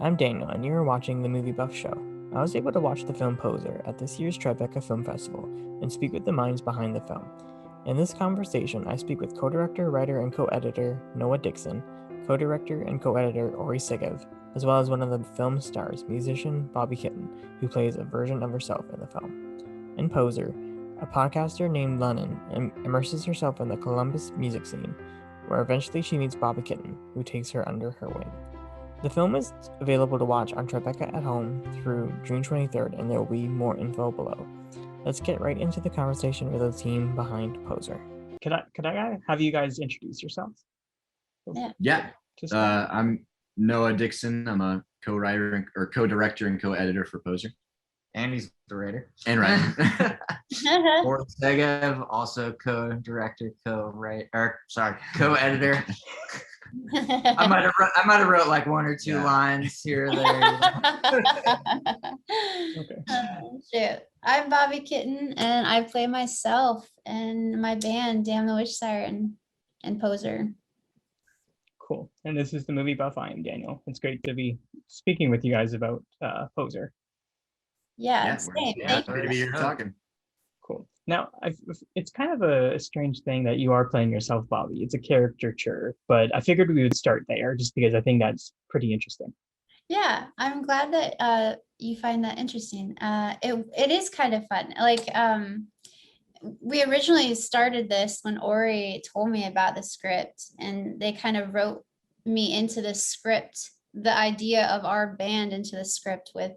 I'm Daniel, and you are watching The Movie Buff Show. I was able to watch the film Poser at this year's Tribeca Film Festival and speak with the minds behind the film. In this conversation, I speak with co-director, writer, and co-editor Noah Dixon, co-director and co-editor Ori Segev, as well as one of the film's stars, musician Bobbi Kitten, who plays a version of herself in the film. In Poser, a podcaster named Lennon immerses herself in the Columbus music scene, where eventually she meets Bobbi Kitten, who takes her under her wing. The film is available to watch on Tribeca at Home through June 23rd, and there will be more info below. Let's get right into the conversation with the team behind Poser. Could I have you guys introduce yourselves? Yeah. I'm Noah Dixon. I'm a co-writer or co-director and co-editor for Poser. And he's the writer. And writer. Ori Segev, also co-director, co-editor. I might have wrote like one or two lines here or there. Okay. Shoot. I'm Bobbi Kitten, and I play myself in my band, Damn the Witch Siren, and Poser. Cool. And this is The Movie Buff. I am Daniel. It's great to be speaking with you guys about Poser. Yeah, same. Happy to be here talking. Cool. Now, it's kind of a strange thing that you are playing yourself, Bobbi. It's a caricature, but I figured we would start there just because I think that's pretty interesting. Yeah, I'm glad that you find that interesting. It is kind of fun. Like, we originally started this when Ori told me about the script, and they kind of wrote me into the script, the idea of our band into the script with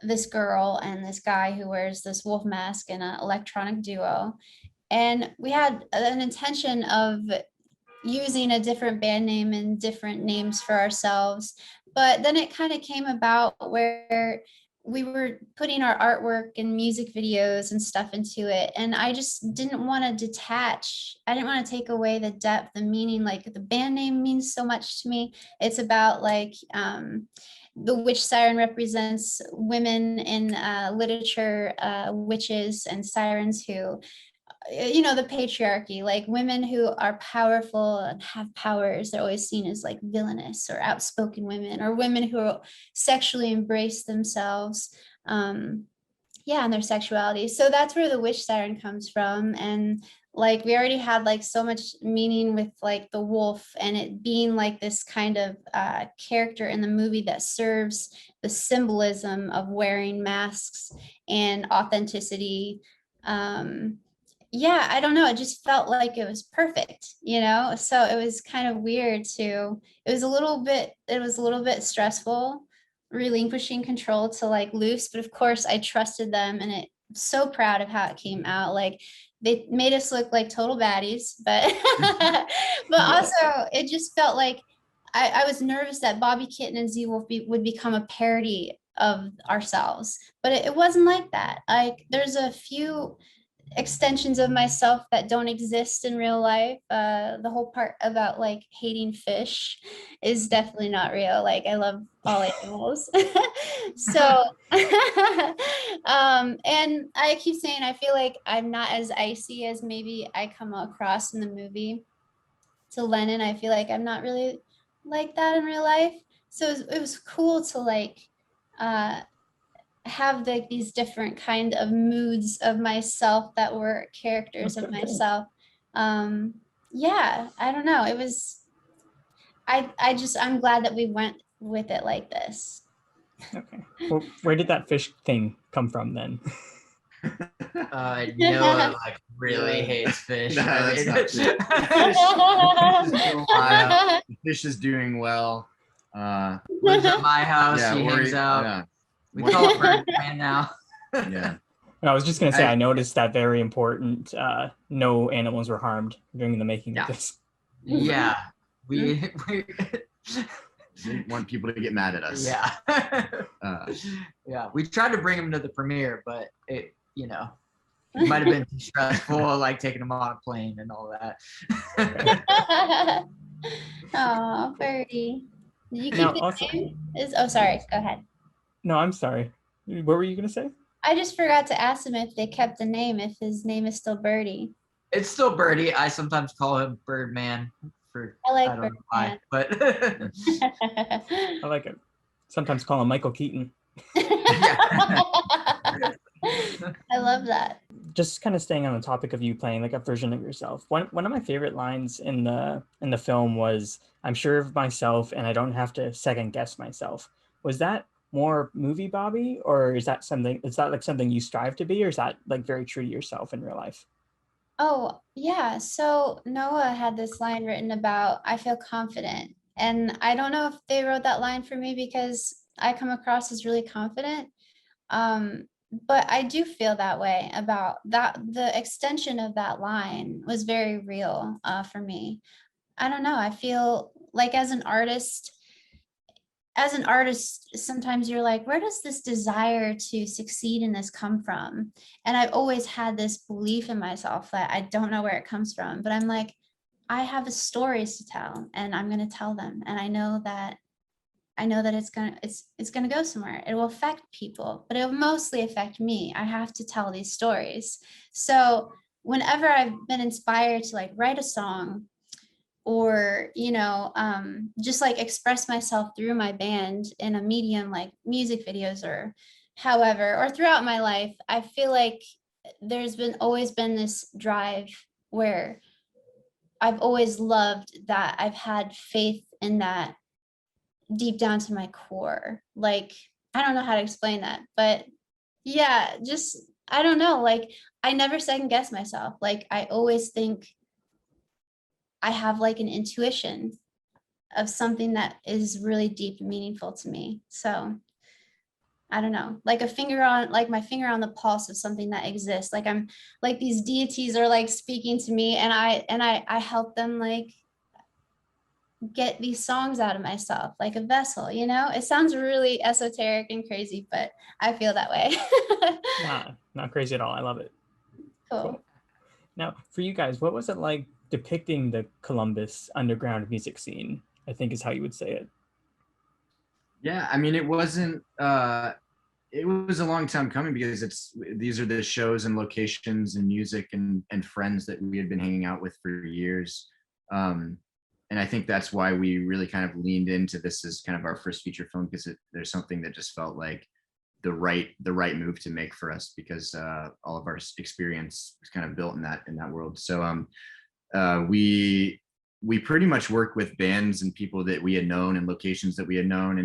this girl and this guy who wears this wolf mask and an electronic duo. And we had an intention of using a different band name and different names for ourselves. But then it kind of came about where we were putting our artwork and music videos and stuff into it. And I just didn't want to detach. I didn't want to take away the depth, the meaning. Like, the band name means so much to me. It's about like, the witch siren represents women in literature, witches and sirens who, the patriarchy, like women who are powerful and have powers. They're always seen as like villainous or outspoken women, or women who sexually embrace themselves. And their sexuality. So that's where the witch siren comes from. And like, we already had like so much meaning with like the wolf, and it being like this kind of character in the movie that serves the symbolism of wearing masks and authenticity. I don't know. It just felt like it was perfect, So it was kind of weird too. It was a little bit stressful, relinquishing control to like loose, but of course I trusted them, and I'm so proud of how it came out. Like, they made us look like total baddies, but also it just felt like I was nervous that Bobbi Kitten and Z-Wolf would become a parody of ourselves, but it wasn't like that. Like, there's a few extensions of myself that don't exist in real life. The whole part about like hating fish is definitely not real. Like, I love all animals. So and I keep saying I feel like I'm not as icy as maybe I come across in the movie to Lennon. I feel like I'm not really like that in real life. So it was cool to like have like these different kind of moods of myself that were characters of myself. I don't know. It was, I'm glad that we went with it like this. Okay. Well, where did that fish thing come from then? Noah like really hates fish. No, that's not true. The fish is doing well. Lives at my house. He hangs out. Yeah. We call it Birdman now. Yeah. I was just going to say, I noticed that very important, no animals were harmed during the making of this. Yeah. We didn't want people to get mad at us. Yeah. We tried to bring him to the premiere, but it might have been too stressful, like taking him on a plane and all that. Oh, Birdie. Did you keep his name? Sorry. Go ahead. No, I'm sorry. What were you going to say? I just forgot to ask him if they kept the name, if his name is still Birdie. It's still Birdie. I sometimes call him Birdman. I like I don't Birdman. know why, but I like it. Sometimes call him Michael Keaton. I love that. Just kind of staying on the topic of you playing like a version of yourself. One of my favorite lines in the film was, "I'm sure of myself and I don't have to second guess myself." Was that more movie Bobby, or is that like something you strive to be, or is that like very true to yourself in real life? Oh, yeah. So Noah had this line written about, I feel confident. And I don't know if they wrote that line for me because I come across as really confident. But I do feel that way about that. The extension of that line was very real for me. I don't know. I feel like as an artist, sometimes you're like, where does this desire to succeed in this come from? And I've always had this belief in myself that I don't know where it comes from, but I'm like, I have stories to tell and I'm going to tell them. And I know that it's gonna go somewhere. It will affect people, but it will mostly affect me. I have to tell these stories. So whenever I've been inspired to like write a song or just like express myself through my band in a medium like music videos or however, or throughout my life, I feel like there's been always been this drive where I've always loved that. I've had faith in that deep down to my core. Like, I don't know how to explain that, but yeah, just, I don't know. Like, I never second guess myself. Like, I always think I have like an intuition of something that is really deep and meaningful to me. So I don't know, like my finger on the pulse of something that exists. Like I'm like these deities are like speaking to me and I help them like get these songs out of myself like a vessel. It sounds really esoteric and crazy, but I feel that way. Not crazy at all. I love it. Cool. Now, for you guys, what was it like depicting the Columbus underground music scene? I think is how you would say it. Yeah, I mean, it was a long time coming because these are the shows and locations and music and friends that we had been hanging out with for years. And I think that's why we really kind of leaned into this as kind of our first feature film, because there's something that just felt like the right move to make for us, because all of our experience was kind of built in that world. So we pretty much work with bands and people that we had known and locations that we had known.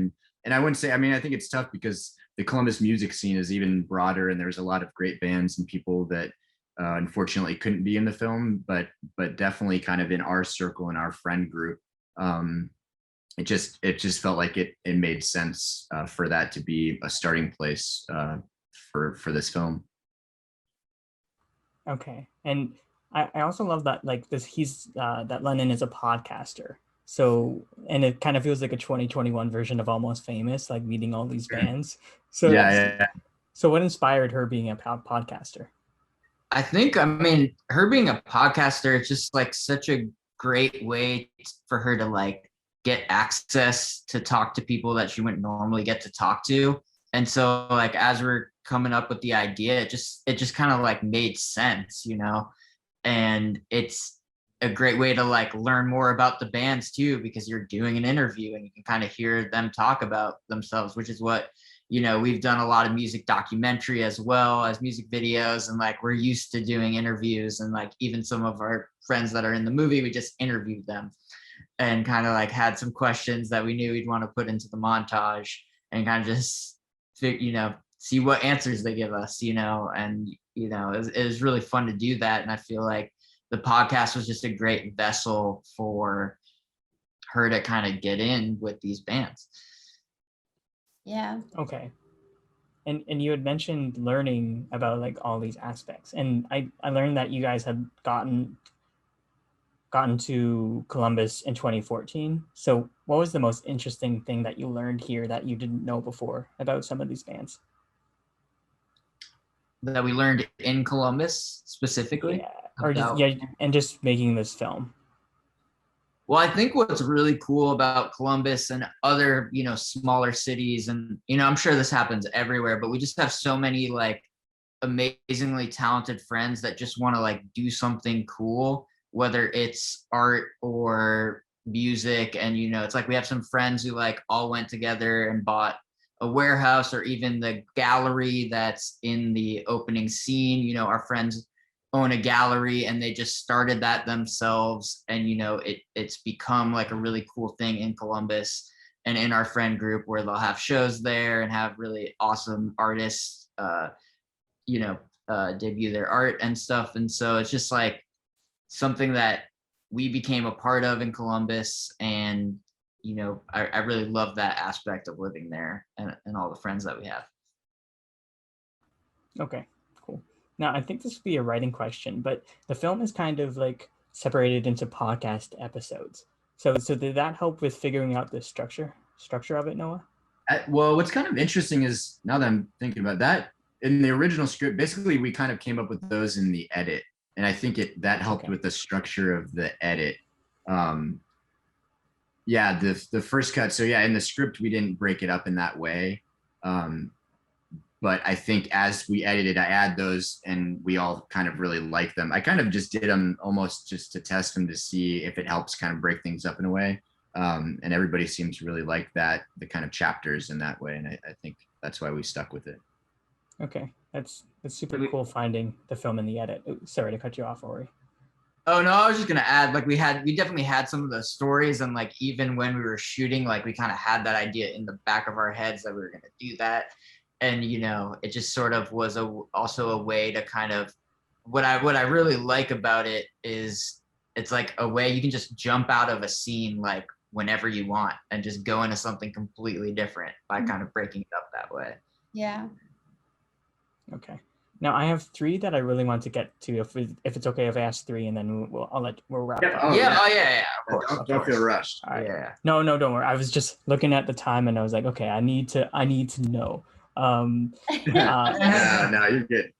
And I wouldn't say, I mean, I think it's tough because the Columbus music scene is even broader, and there's a lot of great bands and people that unfortunately couldn't be in the film, but definitely kind of in our circle, in our friend group. It just felt like it made sense for that to be a starting place for this film. Okay. And I also love that like that Lennon is a podcaster. So, and it kind of feels like a 2021 version of Almost Famous, like meeting all these bands. So yeah. So what inspired her being a podcaster? I mean, her being a podcaster, it's just like such a great way for her to like get access to talk to people that she wouldn't normally get to talk to. And so like, as we're coming up with the idea, it just kind of like made sense, and it's a great way to like learn more about the bands too, because you're doing an interview and you can kind of hear them talk about themselves, which is what we've done a lot of music documentary as well as music videos, and like we're used to doing interviews, and like even some of our friends that are in the movie, we just interviewed them and kind of like had some questions that we knew we'd want to put into the montage and kind of just see what answers they give us, and it was really fun to do that. And I feel like the podcast was just a great vessel for her to kind of get in with these bands. Yeah. Okay. And you had mentioned learning about like all these aspects, and I learned that you guys had gotten to Columbus in 2014. So what was the most interesting thing that you learned here that you didn't know before about some of these bands? That we learned in Columbus specifically? Yeah, and just making this film. Well, I think what's really cool about Columbus and other, smaller cities, and, I'm sure this happens everywhere, but we just have so many like amazingly talented friends that just want to like do something cool, whether it's art or, music. And, you know, it's like we have some friends who like all went together and bought a warehouse or even the gallery that's in the opening scene. You know, our friends own a gallery and they just started that themselves. And, you know, it's become like a really cool thing in Columbus and in our friend group where they'll have shows there and have really awesome artists, debut their art and stuff. And so it's just like something that we became a part of in Columbus. And, you know, I really love that aspect of living there and all the friends that we have. Okay, cool. Now, I think this would be a writing question, but the film is kind of like separated into podcast episodes. So did that help with figuring out the structure of it, Noah? Well, what's kind of interesting is now that I'm thinking about that, in the original script, basically we kind of came up with those in the edit. And I think that helped with the structure of the edit. The first cut. So yeah, in the script, we didn't break it up in that way. But I think as we edited, I add those and we all kind of really like them. I kind of just did them almost just to test them to see if it helps kind of break things up in a way. And everybody seems to really like that, the kind of chapters in that way. And I think that's why we stuck with it. Okay, that's super cool finding the film in the edit. Sorry to cut you off, Ori. Oh no, I was just gonna add, like we definitely had some of the stories, and like even when we were shooting, like we kind of had that idea in the back of our heads that we were gonna do that. And you know, it just sort of was also a way to kind of what I really like about it is it's like a way you can just jump out of a scene like whenever you want and just go into something completely different by kind of breaking it up that way. Yeah. Okay. Now I have 3 that I really want to get to. If it's okay if I ask 3, and then we'll wrap up. Oh yeah. Of course. Don't feel rushed. All right. Yeah. No, don't worry. I was just looking at the time and I was like, okay, I need to know. No, you're good.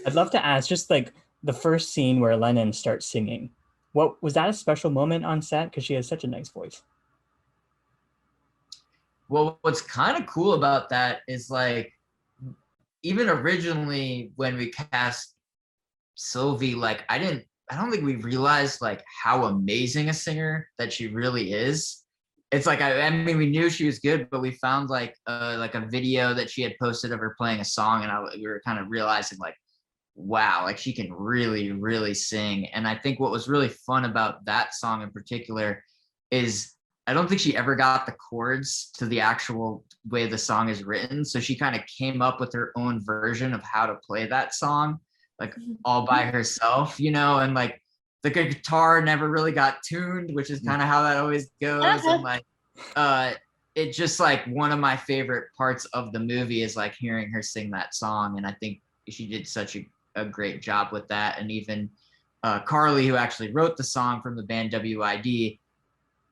I'd love to ask just like the first scene where Lennon starts singing. What was that a special moment on set? Because she has such a nice voice. Well, what's kind of cool about that is like, even originally when we cast Sylvie, like I don't think we realized like how amazing a singer that she really is. It's like, I mean, we knew she was good, but we found like a video that she had posted of her playing a song, and we were kind of realizing like, wow, like she can really, really sing. And I think what was really fun about that song in particular is I don't think she ever got the chords to the actual way the song is written. So she kind of came up with her own version of how to play that song, like all by herself, you know, and like the guitar never really got tuned, which is kind of how that always goes. And like, it just like one of my favorite parts of the movie is like hearing her sing that song. And I think she did such a great job with that. And even Carly, who actually wrote the song from the band WID,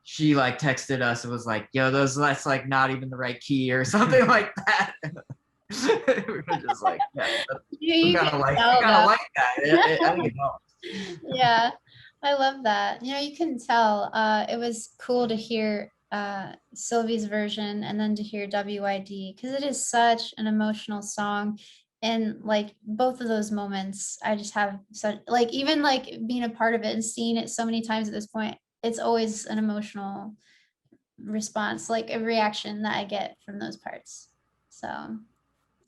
she like texted us and was like, yo, that's like not even the right key or something like that. We were just like, yeah, we kind of like that. I think it helps. Yeah, I love that. You know, you can tell it was cool to hear Sylvie's version and then to hear WID, because it is such an emotional song. And like both of those moments, I just have such like, even like being a part of it and seeing it so many times at this point, it's always an emotional response, like a reaction that I get from those parts. So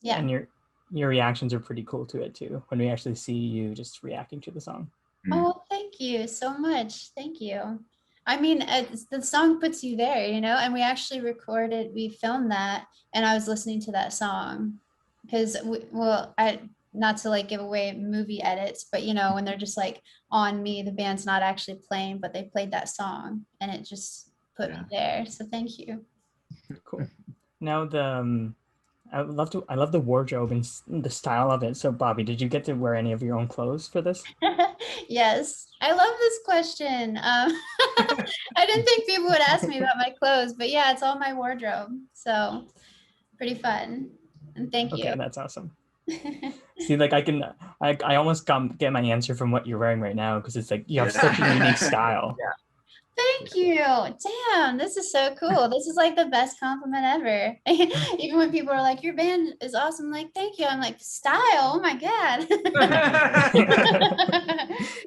yeah. And your reactions are pretty cool to it too, when we actually see you just reacting to the song. Oh, thank you so much. Thank you. I mean, the song puts you there, you know, and we actually we filmed that, and I was listening to that song because, not to like give away movie edits, but you know, when they're just like on me, the band's not actually playing, but they played that song and it just put me there. So thank you. Cool. Now I love the wardrobe and the style of it. So Bobbi, did you get to wear any of your own clothes for this? Yes, I love this question. I didn't think people would ask me about my clothes, but yeah, it's all my wardrobe. So pretty fun. And thank you. Okay, that's awesome. See, like I almost get my answer from what you're wearing right now, because it's like you have such a unique style. Yeah. Thank you. Damn, this is so cool. This is like the best compliment ever. Even when people are like, your band is awesome, I'm like, thank you. I'm like, style, oh my God.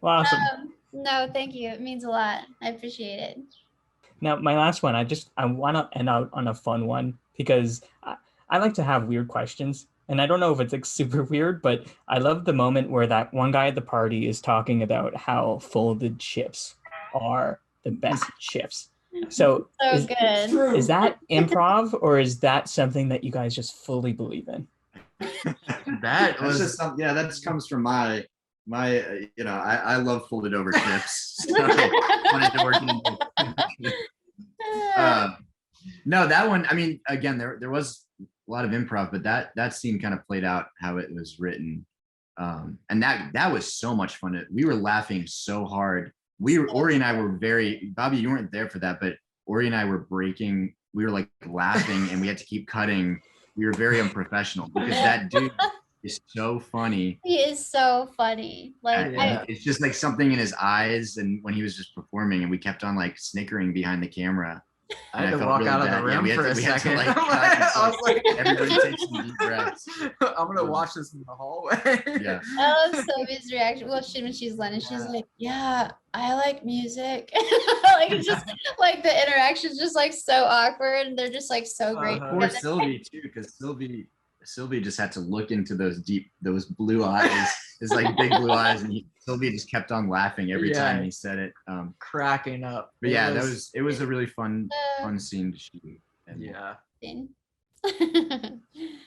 Awesome. No, thank you. It means a lot. I appreciate it. Now, my last one, I want to end out on a fun one because I like to have weird questions. And I don't know if it's like super weird, but I love the moment where that one guy at the party is talking about how folded chips are the best chips. So So good. is that improv or is that something that you guys just fully believe in? That That's was just something. Yeah, that comes from my I love folded over chips. So I wanted to work in no, that one. I mean, again, there was a lot of improv, but that scene kind of played out how it was written, and that was so much fun. We were laughing so hard. Ori and I were very. Bobbi, you weren't there for that, but Ori and I were breaking. We were like laughing, and we had to keep cutting. We were very unprofessional because that dude is so funny. He is so funny. Like Yeah. It's just like something in his eyes, and when he was just performing, and we kept on like snickering behind the camera. I had And to felt walk really out of bad. the room we had for to- a we had to, second. like, I was like, everybody take some deep breaths. I'm gonna watch this in the hallway. Yeah. I love Sylvia's reaction. Well, when she's Lennon, she's like, "Yeah, I like music." Like it's just like the interaction's just like so awkward, and they're just like so great. Uh-huh. Poor together. Sylvie too, because Sylvie just had to look into those blue eyes, his like big blue eyes, and Sylvie just kept on laughing every Yeah. time he said it. Cracking up. But yeah, it was a really fun Uh, scene to shoot. And Yeah. thing. And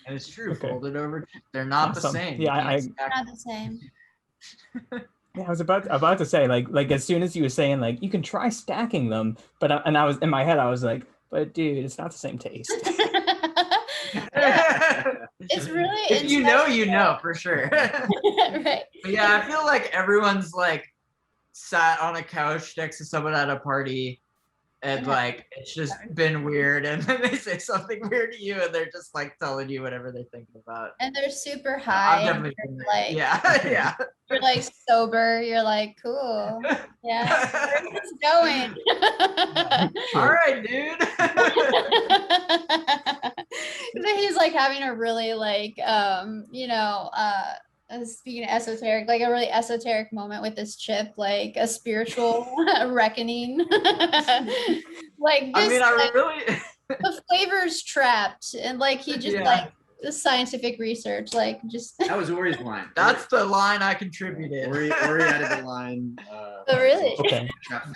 it's true. Okay. Folded over. They're not the Awesome. same. Yeah, You can't I- stack Not the same. Yeah, I was about to say like as soon as you were saying like you can try stacking them, but I was in my head I was like, but dude, it's not the same taste. It's really If you know, you intense. know for sure. Right. But yeah, I feel like everyone's like sat on a couch next to someone at a party and like it's just been weird and then they say something weird to you and they're just like telling you whatever they're thinking about. And they're super high. I've and definitely been there. like Yeah, yeah. you're like sober. You're like, cool. Yeah. Where's this going? All right, dude. Then he's like having a really like speaking of esoteric, like a really esoteric moment with this chip, like a spiritual reckoning. Like I just mean, I really the flavor's trapped, and like he just Yeah. like the scientific research, like just that was Ori's line. that's the line I contributed. Ori added the line. Oh, really? Okay.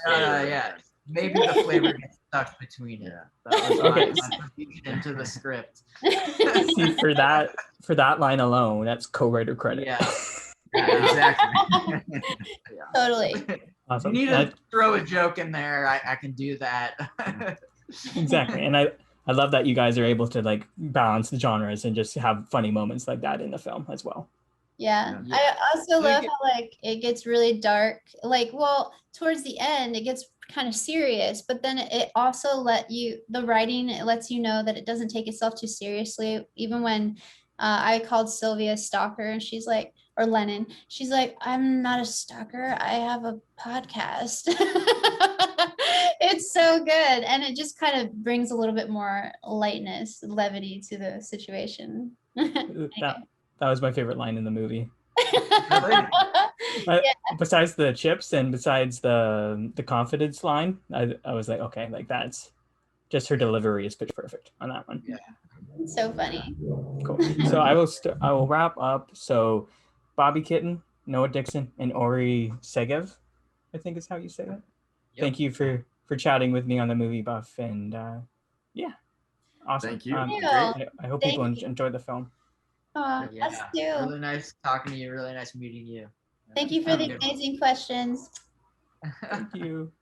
Yeah. Maybe the flavor gets stuck between it. That was Okay. my contribution into the script. See, for that line alone, that's co-writer credit. Yeah. Yeah, exactly. Totally. Awesome. You need to throw a joke in there. I can do that. Exactly. And I love that you guys are able to like balance the genres and just have funny moments like that in the film as well. Yeah. Yeah. I also Like- love how like it gets really dark. Like, well, towards the end it gets kind of serious, but then it also the writing, it lets you know that it doesn't take itself too seriously. Even when I called Sylvia a stalker and she's like, or Lennon, she's like, I'm not a stalker, I have a podcast. It's so good, and it just kind of brings a little bit more lightness, levity to the situation. That was my favorite line in the movie. Yeah. Besides the chips and besides the confidence line, I was like, okay, like that's just her delivery is pitch perfect on that one. Yeah. So funny. Cool. So I will wrap up. So Bobbi Kitten, Noah Dixon, and Ori Segev, I think is how you say it. Yep. Thank you for chatting with me on the Movie Buff, and yeah, awesome. Thank you. I hope people Thank you. enjoy the film. Oh, Yeah. us too. Really nice talking to you. Really nice meeting you. Thank you for Have a the good one. amazing questions. Thank you.